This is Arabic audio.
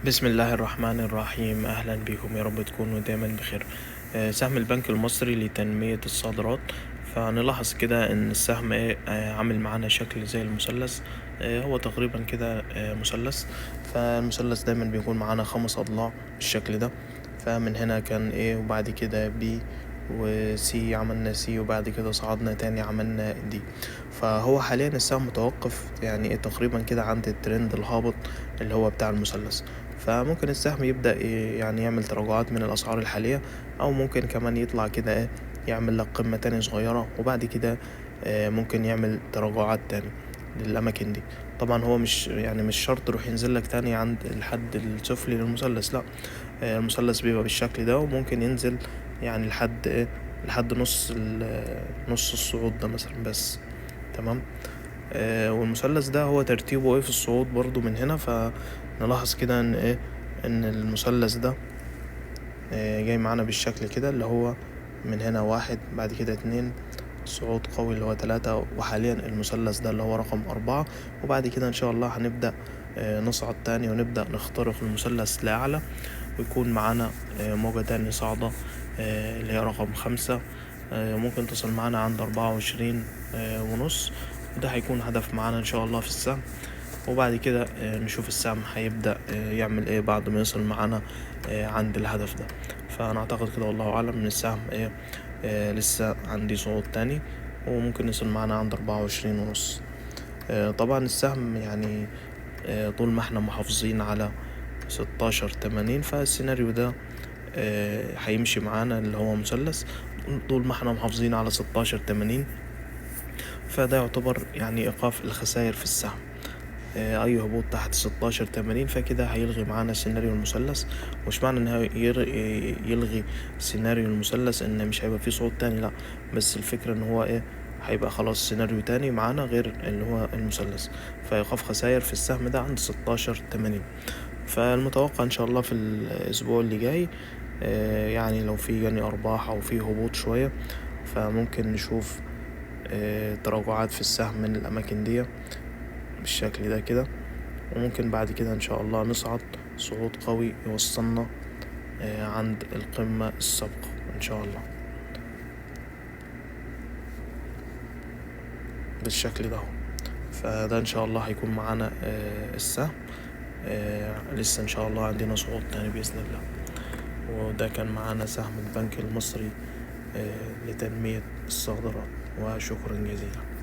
بسم الله الرحمن الرحيم. أهلا بكم، يا رب تكونوا دايما بخير. سهم البنك المصري لتنمية الصادرات. فنلاحظ كده إن السهم عامل معانا شكل زي المثلث. هو تقريبا كده مثلث. فالمثلث دايما بيكون معانا 5 أضلاع بالشكل ده. فمن هنا كان وبعد كده بي وسي، عملنا سي وبعد كده صعدنا تاني عملنا دي. فهو حاليا السهم متوقف يعني تقريبا كده عند الترند الهابط اللي هو بتاع المثلث. فممكن السهم يبدأ يعني يعمل تراجعات من الأسعار الحالية، أو ممكن كمان يطلع كده يعمل لك قمة تانية صغيرة، وبعد كده ممكن يعمل تراجعات تاني للأماكن دي. طبعا هو مش شرط يروح ينزل لك تاني عند الحد السفلي للمثلث، لا. المثلث بيبقى بالشكل ده، وممكن ينزل يعني لحد نص الصعود ده مثلا بس. تمام. والمثلث ده هو ترتيبه في الصعود برضو من هنا. فنلاحظ كده ان المثلث ده جاي معانا بالشكل كده، اللي هو من هنا 1 بعد كده 2 صعود قوي اللي هو 3، وحاليا المثلث ده اللي هو رقم 4. وبعد كده ان شاء الله هنبدأ نصعد تاني ونبدأ نخترق المثلث لأعلى، ويكون معانا موجة تاني صاعدة اللي هي رقم 5. ممكن تصل معانا عند 24 ونص، وده هيكون هدف معانا ان شاء الله في السهم. وبعد كده نشوف السهم هيبدأ يعمل بعد ما يوصل معانا عند الهدف ده. فانا اعتقد كده والله اعلم ان السهم لسه عندي صعود تاني، وممكن يوصل معانا عند 24 ونص. طبعا السهم يعني طول ما احنا محافظين على 16.80، فالسيناريو ده هيمشي معانا اللي هو مثلث. طول ما احنا محافظين على 16.80، فده يعتبر يعني ايقاف الخسائر في السهم. اي هبوط تحت 16.80 فكده هيلغي معانا سيناريو المثلث. مش معنى انه يلغي سيناريو المثلث ان مش هيبقى فيه صعود تاني، لا. بس الفكرة ان هو هيبقى خلاص سيناريو تاني معانا غير اللي هو المثلث. فايقاف خسائر في السهم ده عند 16.80. فالمتوقع ان شاء الله في الاسبوع اللي جاي يعني لو في يعني ارباح او في هبوط شوية، فممكن نشوف تراجعات في السهم من الاماكن دي بالشكل ده كده. وممكن بعد كده ان شاء الله نصعد صعود قوي يوصلنا عند القمة السابقة ان شاء الله بالشكل ده. فده ان شاء الله هيكون معانا السهم. لسه ان شاء الله عندنا صعود تاني بإذن الله. وده كان معانا سهم البنك المصري لتنمية الصادرات. وشكرا جزيلا.